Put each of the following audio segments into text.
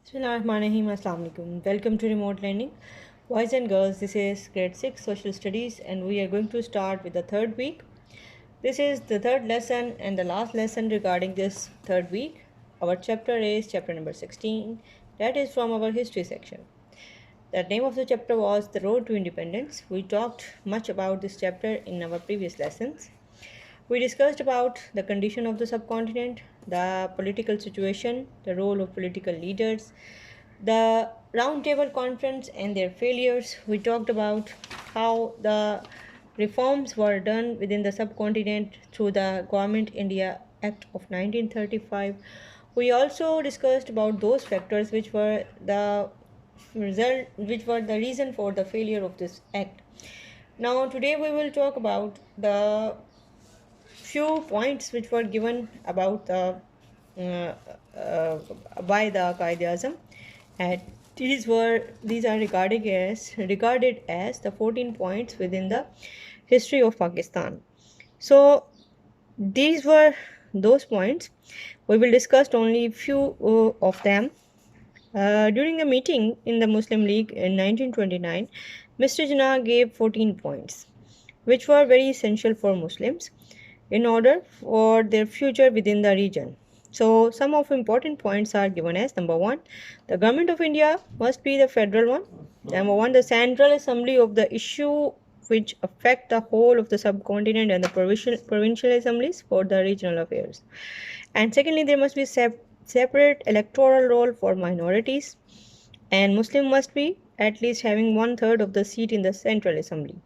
Bismillahirrahmanirrahim. Assalamu alaikum. Welcome to Remote Learning. Boys and girls, this is grade 6 Social Studies and we are going to start with the third week. This is the third lesson and the last lesson regarding this third week. Our chapter is chapter number 16, that is from our history section. The name of the chapter was The Road to Independence. We talked much about this chapter in our previous lessons. We discussed about the condition of the subcontinent, the political situation, the role of political leaders, the Roundtable Conference and their failures. We talked about how the reforms were done within the subcontinent through the Government India Act of 1935. We also discussed about those factors which were the reason for the failure of this act. Now today we will talk about the few points which were given about the uh, uh, by the Qaid-e-Azam, and these are regarded as the 14 points within the history of Pakistan. So these were those points. We will discuss only few of them. During a meeting in the Muslim League in 1929, Mr. Jinnah gave 14 points, which were very essential for Muslims in order for their future within the region. So, some of important points are given as number one, the government of India must be the federal one. Number one, the central assembly of the issue which affect the whole of the subcontinent and the provincial assemblies for the regional affairs. And secondly, there must be separate electoral roll for minorities, and Muslim must be at least having one third of the seat in the central assembly.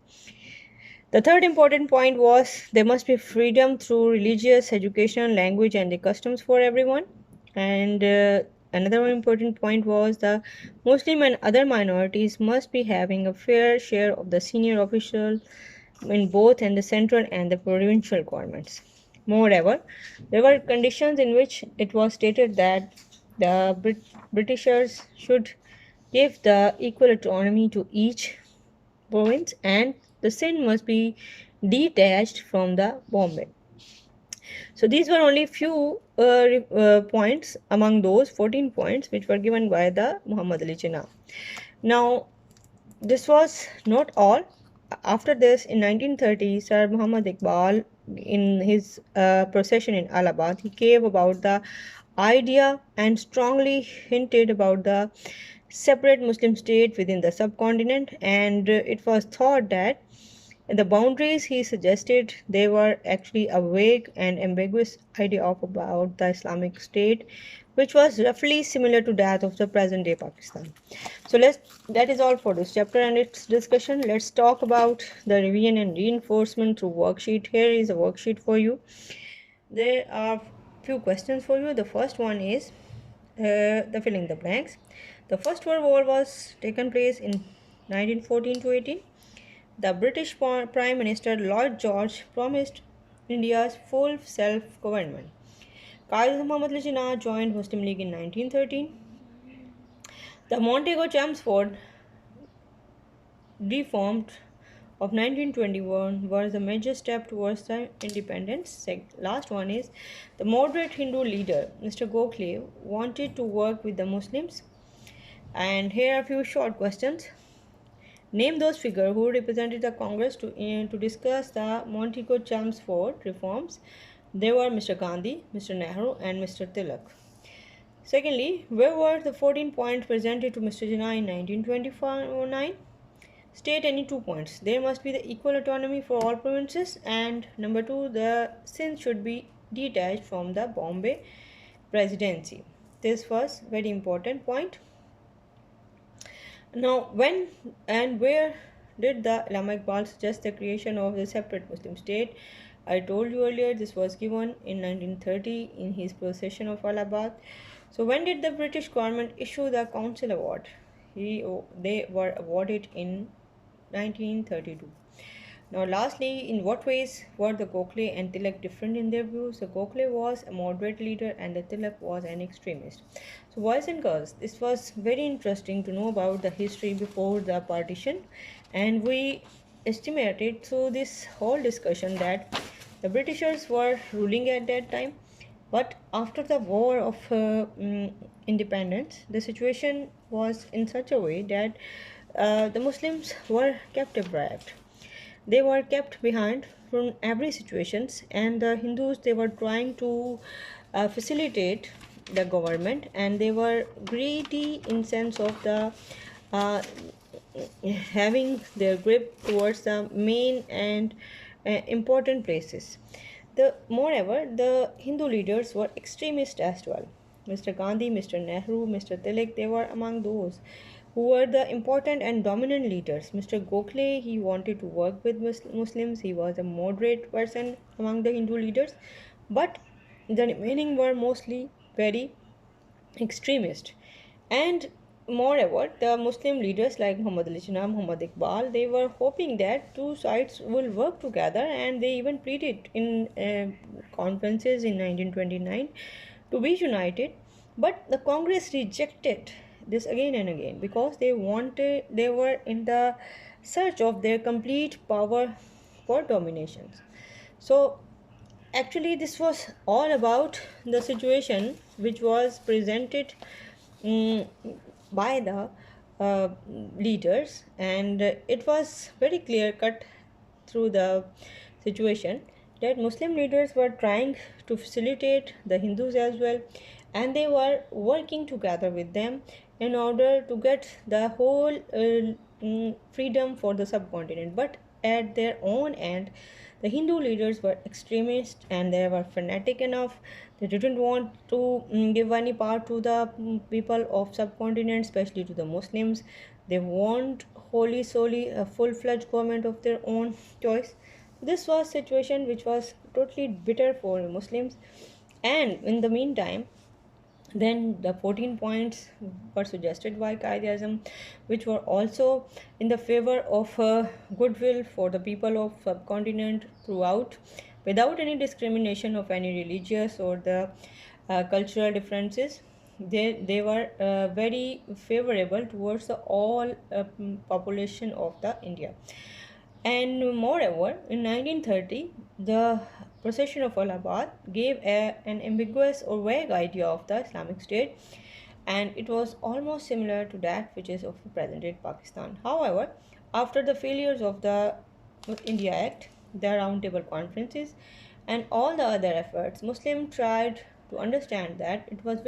The third important point was there must be freedom through religious, education, language, and the customs for everyone. And another important point was the Muslim and other minorities must be having a fair share of the senior official in both and the central and the provincial governments. Moreover, there were conditions in which it was stated that the Britishers should give the equal autonomy to each province and the Sindh must be detached from the Bombay. So these were only few points among those 14 points which were given by the Muhammad Ali Jinnah. Now, this was not all. After this, in 1930, Sir Muhammad Iqbal, in his procession in Allahabad, he gave about the idea and strongly hinted about the separate Muslim state within the subcontinent, and it was thought that the boundaries he suggested they were actually a vague and ambiguous idea of about the Islamic State, which was roughly similar to that of the present day Pakistan. So that is all for this chapter and its discussion. Let's talk about the revision and reinforcement through worksheet. Here is a worksheet for you. There are few questions for you. The first one is the filling the blanks. The First World War was taken place in 1914 to 18. The British Prime Minister Lloyd George promised India's full self-government. Qaid Muhammad Ali Jinnah joined Muslim League in 1913. The Montego Chelmsford reformed of 1921 was a major step towards the independence. Last one is the moderate Hindu leader Mr. Gokhale wanted to work with the Muslims. And here are a few short questions. Name those figures who represented the Congress to discuss the Montego Chelmsford reforms. They were Mr. Gandhi, Mr. Nehru, and Mr. Tilak. Secondly, where were the 14 points presented to Mr. Jinnah in 1929? State any 2 points. There must be the equal autonomy for all provinces, and number 2, the Sindh should be detached from the Bombay presidency. This was very important point. Now, when and where did the Allama Iqbal suggest the creation of the separate Muslim state? I told you earlier this was given in 1930 in his procession of Allahabad. So, when did the British government issue the Council Award? They were awarded in 1932. Now, lastly, in what ways were the Gokhale and Tilak different in their views? The Gokhale was a moderate leader and the Tilak was an extremist. So, boys and girls, this was very interesting to know about the history before the partition, and we estimated through this whole discussion that the Britishers were ruling at that time But after the war of independence, the situation was in such a way that the Muslims were kept deprived. They were kept behind from every situations, and the Hindus, they were trying to facilitate the government, and they were greedy in sense of the uh, having their grip towards the main and important places. Moreover, the Hindu leaders were extremist as well. Mr. Gandhi, Mr. Nehru, Mr. Tilak, they were among those who were the important and dominant leaders. Mr. Gokhale, he wanted to work with Muslims. He was a moderate person among the Hindu leaders, but the remaining were mostly very extremist. And moreover, the Muslim leaders like Muhammad Ali Jinnah, Muhammad Iqbal, they were hoping that two sides will work together, and they even pleaded in conferences in 1929 to be united. But the Congress rejected this again and again because they were in the search of their complete power for dominations. So actually, this was all about the situation which was presented mm, by the uh, leaders, and it was very clear cut through the situation that Muslim leaders were trying to facilitate the Hindus as well, and they were working together with them in order to get the whole freedom for the subcontinent. But at their own end, the Hindu leaders were extremist and they were fanatic enough. They didn't want to give any part to the people of subcontinent, especially to the Muslims. They want wholly solely a full-fledged government of their own choice. This was situation which was totally bitter for Muslims. And in the meantime, then the 14 points were suggested by Qaid-e-Azam, which were also in the favor of goodwill for the people of subcontinent throughout, without any discrimination of any religious or the cultural differences. They were very favorable towards the all population of the India. And moreover, in 1930, the procession of Allahabad gave an ambiguous or vague idea of the Islamic State, and it was almost similar to that which is of the present day Pakistan. However, after the failures of the India Act, the Roundtable Conferences, and all the other efforts, Muslims tried to understand that it was